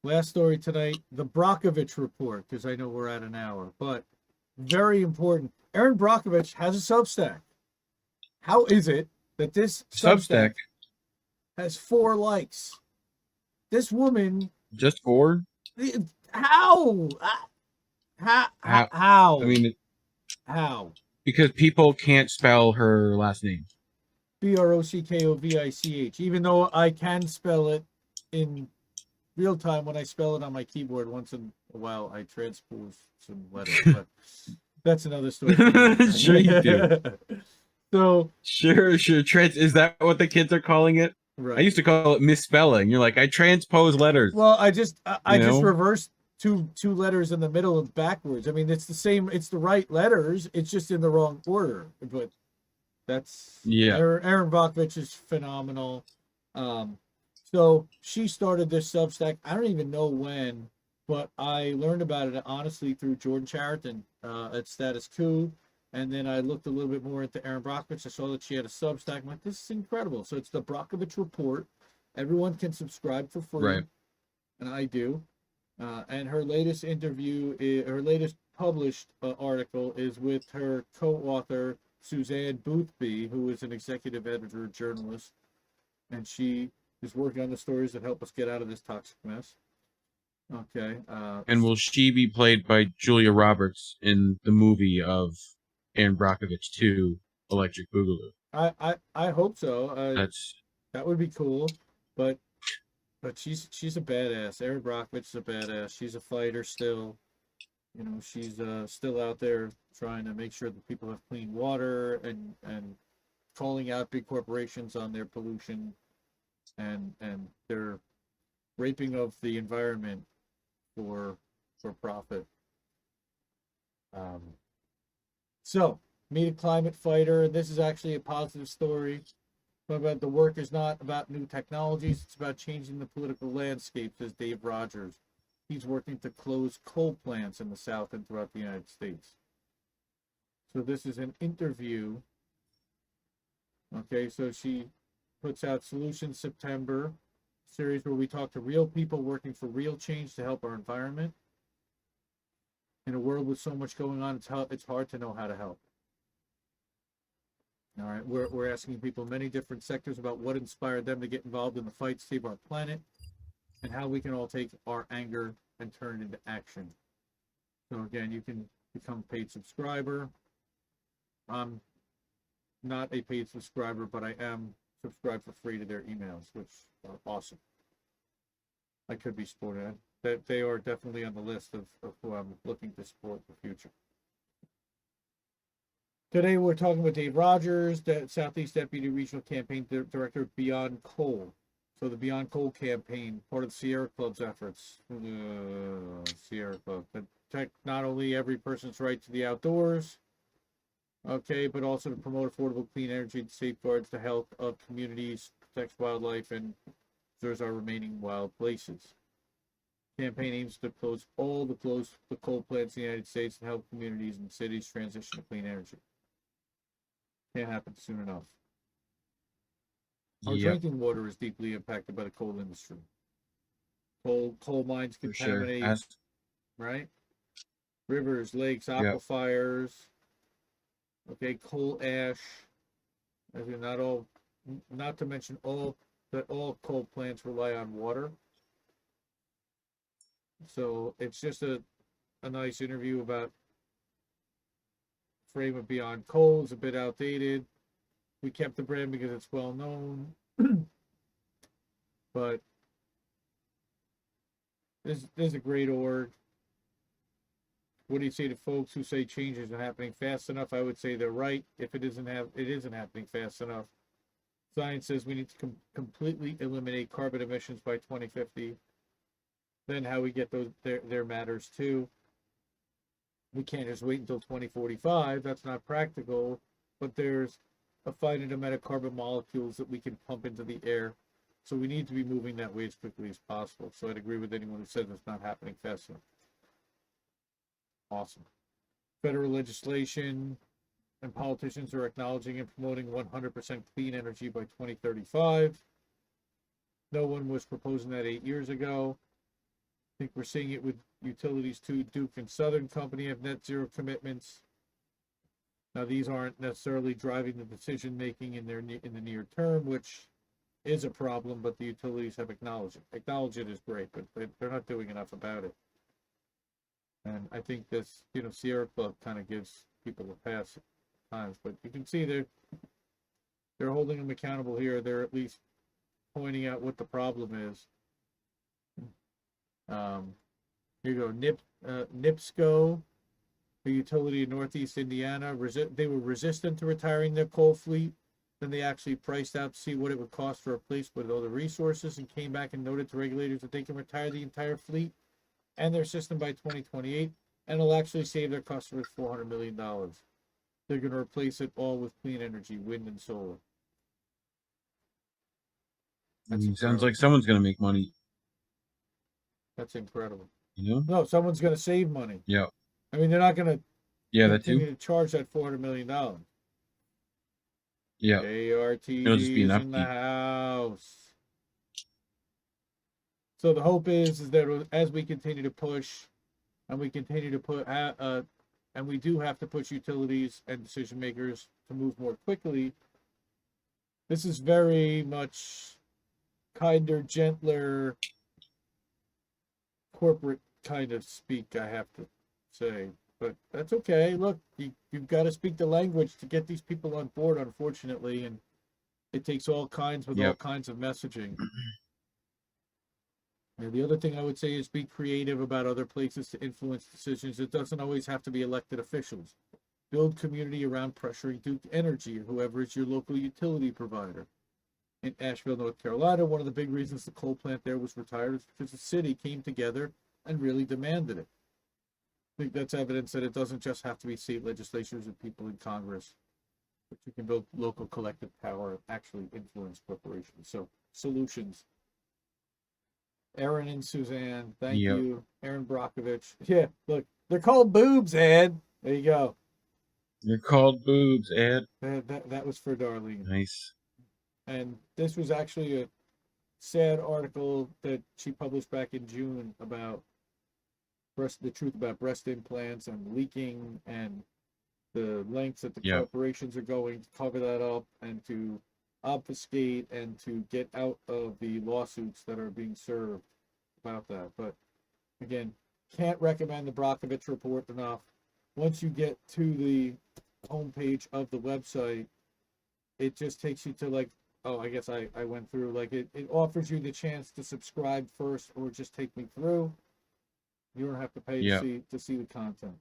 Last story tonight, the Brockovich report, because I know we're at an hour, but very important. Erin Brockovich has a Substack. How is it that this Substack Substack, has 4 likes? This woman, just for how? How? how? I How? mean, How? because people can't spell her last name. Brockovich, even though I can spell it in real time when I spell it on my keyboard. Once in a while, I transpose some letters, but that's another story. Sure you do. So, Sure. Is that what the kids are calling it? I right. used to call it misspelling. You're like, I transpose letters. Well, I just You reversed two letters in the middle and backwards. I mean, it's the same. It's the right letters. It's just in the wrong order. But that's Yeah. Erin Brockovich is phenomenal. Um, so she started this Substack. I don't even know when, but I learned about it honestly through Jordan Chariton at Status Quo. And then I looked a little bit more into Erin Brockovich. I saw that she had a Substack. I'm like, this is incredible. So it's the Brockovich Report. Everyone can subscribe for free, Right. and I do. And her latest her latest published article is with her co-author Suzanne Boothby, who is an executive editor journalist, and she is working on the stories that help us get out of this toxic mess. Okay. And will she be played by Julia Roberts in the movie of Erin Brockovich 2, Electric Boogaloo? I hope so. That's That would be cool, but she's a badass. Erin Brockovich is a badass. She's a fighter still. She's still out there trying to make sure that people have clean water and calling out big corporations on their pollution and their raping of the environment for profit. Um, so meet a climate fighter, and this is actually a positive story. About the work is not about new technologies; it's about changing the political landscape, says Dave Rogers. He's working to close coal plants in the South and throughout the United States. So this is an interview. Okay, so she puts out Solutions September series where we talk to real people working for real change to help our environment. In a world with so much going on, it's hard to know how to help. All right, we're asking people in many different sectors about what inspired them to get involved in the fight to save our planet and how we can all take our anger and turn it into action. So again, you can become a paid subscriber. I'm not a paid subscriber, but I am subscribed for free to their emails, which are awesome. I could be supported. That they are definitely on the list of who I'm looking to support in the future. Today we're talking with Dave Rogers, the Southeast Deputy Regional Campaign Director of Beyond Coal. So the Beyond Coal campaign, part of the Sierra Club's efforts. Sierra Club, to protect not only every person's right to the outdoors, okay, but also to promote affordable clean energy that safeguards the health of communities, protects wildlife, and preserves our remaining wild places. The campaign aims to close all the coal plants in the United States and help communities and cities transition to clean energy. Can't happen soon enough. Our yep, drinking water is deeply impacted by the coal industry. Coal mines for sure. contaminate, right? Rivers, lakes, Yep. aquifers. Okay, coal ash. As in not to mention that all coal plants rely on water. So it's just a nice interview about frame of Beyond Coal is a bit outdated. We kept the brand because it's well known, but this is a great org. What do you say to folks who say change isn't happening fast enough? I would say they're right. If it isn't happening fast enough. Science says we need to completely eliminate carbon emissions by 2050. Then how we get those there matters too. We can't just wait until 2045. That's not practical. But there's a finite amount of carbon molecules that we can pump into the air. So we need to be moving that way as quickly as possible. So I'd agree with anyone who says it's not happening fast enough. Awesome. Federal legislation and politicians are acknowledging and promoting 100% clean energy by 2035. No one was proposing that 8 years ago. think we're seeing it with utilities too. Duke and Southern Company have net zero commitments. Now, these aren't necessarily driving the decision making in the near term, which is a problem, but the utilities have acknowledged it. Acknowledge it is great, but they're not doing enough about it. And I think this, Sierra Club kind of gives people a pass at times, but you can see they're holding them accountable here. They're at least pointing out what the problem is. Here you go, NIPSCO, the utility in Northeast Indiana. They were resistant to retiring their coal fleet. Then they actually priced out to see what it would cost to replace with other resources, and came back and noted to regulators that they can retire the entire fleet and their system by 2028, and it'll actually save their customers $400 million. They're going to replace it all with clean energy, wind and solar. Sounds like someone's going to make money. That's incredible. You know? No, someone's going to save money. Yeah. I mean, they're not going to that too. continue to charge that $400 million. Yeah. ARTD It'll just be an is in the house. So the hope is that as we continue to push, and we continue to put, and we do have to push utilities and decision makers to move more quickly. This is very much kinder, gentler, corporate kind of speak, I have to say. But that's okay. Look, you've got to speak the language to get these people on board, unfortunately, and it takes all kinds with all kinds of messaging. And the other thing I would say is be creative about other places to influence decisions. It doesn't always have to be elected officials. Build community around pressuring Duke Energy or whoever is your local utility provider. In Asheville, North Carolina, one of the big reasons the coal plant there was retired is because the city came together and really demanded it. I think that's evidence that it doesn't just have to be state legislatures and people in Congress, but you can build local collective power and actually influence corporations. So, solutions. Erin and Suzanne, thank you. Erin Brockovich. Yeah, look, they're called boobs, Ed. There you go. They're called boobs, Ed. That was for Darlene. Nice. And this was actually a sad article that she published back in June about the truth about breast implants and leaking and the lengths that the corporations are going to cover that up and to obfuscate and to get out of the lawsuits that are being served about that. But again, can't recommend the Brockovich report enough. Once you get to the homepage of the website, it just takes you to I guess I went through, it offers you the chance to subscribe first or just take me through. You don't have to pay to see the content.